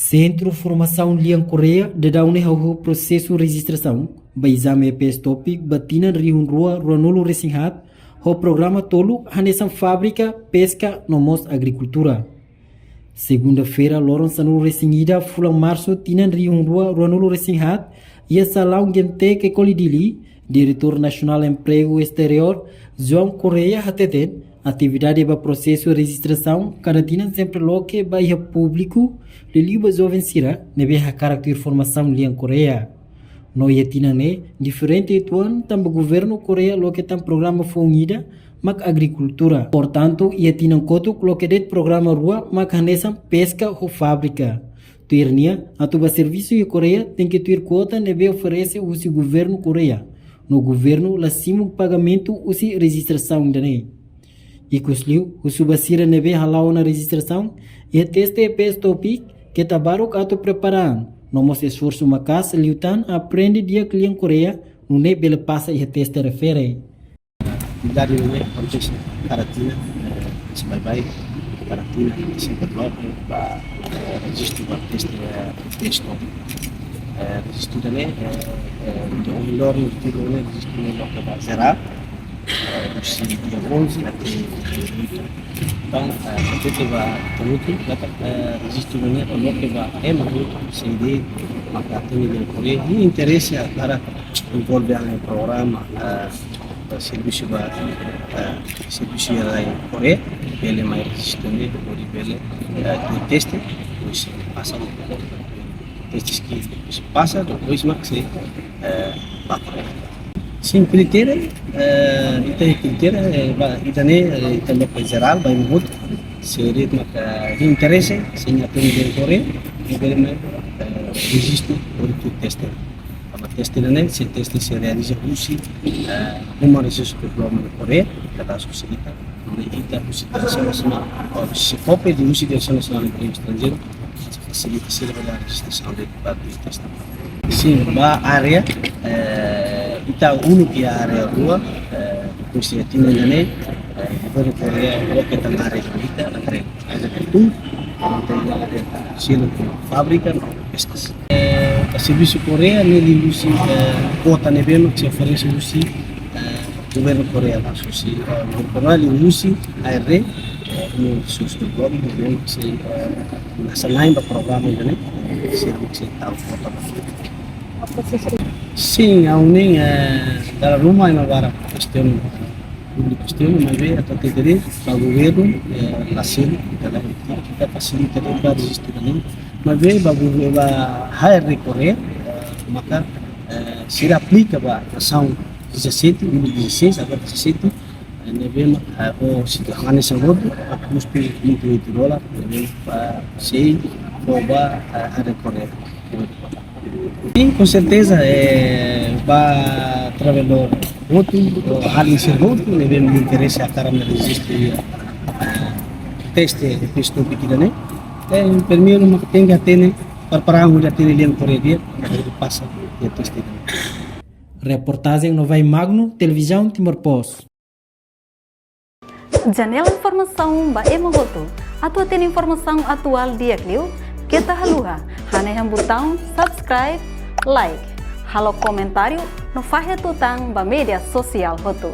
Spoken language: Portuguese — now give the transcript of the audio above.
Centro Formação Liang Coreia de daune o processo de registração, ba exame EPS topic batina riun rua ruanulu resinhat, o programa tolo hanesan fábrica pesca no mos agricultura. Segunda-feira, Loron Sanu Resingida, Fulang Março, Tinan Riun Rua, Ruanulu Resinhat, e a Salão Gente que Colidili, Diretor Nacional Emprego Exterior, João Correia Hateten, atividade para processo de registração, Caratina sempre loque baia público, Liliba Jovem Sira, nebe a carácter formação Liang Coreia. No Yatinane, diferente ituan, também governo Coreia loque tam programa fonida, mak agricultura. Portanto, Yatinan Kotuk loque det programa rua, mak hanesan pesca ou fábrica. Tuirnia, a tuba serviço e Coreia tem que ter quota nebe oferece o seu governo Coreia. No governo, lá cima pagamento o seu registração dane. E cusliu, o subasira nebe halau na registração, e teste EPS topic que tabaruk ato preparando. No mos esforço macas, liutan aprende dia cliente Coreia, no ne bele passa e teste refere. Dari ini konteks Caratina, sebagai Caratina sempre logo para registro para texto registro também de melhor registro né registro logo para zerar dos dia 11 até 8. Então a gente vai muito registro né logo para muito CD maka tem de Coreia e interesse para envolver no programa serviço yang Korea, bele mais resistente, bele de teste, depois passa testes que se passa, depois mais se para sim critério, itu critério, itu local geral, vai muito, seria de interesse, se não tem de Coreia, bele mais registro por teste. Teste né, se teste se realiza usi uma região problema na Coreia, cada sociedade, ita usi nacional, se copia de usi nacional em estrangeiro, se facilita se a registração de teste. Sim, a área, ita única área rua, depois se atina né, governo Coreia coloca na área ita, agricultura, tem selo fábrica, pescas. Serviço Coreia nele usi kota nebeno que oferece usi governo Coreia lá usi corporal usi AR no seus programas governo se nessa lain do programa né serviço tal kota sim a unem da rumah yang agora questão público questão mas vê até ter para o governo nasceu kita facilita para registro né mas vê para hire Coreia maka se aplica para ação 17 2016 agora 17 neve o se hane sangodo custo $28 neve para se provar hire Coreia e com certeza para trabalhar outro hali ser outro neve me interessa a cara me registro teste questo pequeno primeiro uma tem que ter para já ter Liang Coreia dia passa e teste. Reportagem no Vai Magno, Televisão Timor-Poste. Janela informação ba emogoto. Atua tem informação atual dia clio. Kita haluha. Hane yang botão subscribe, like. Halo comentário no fahe tutang ba media sosial hotu.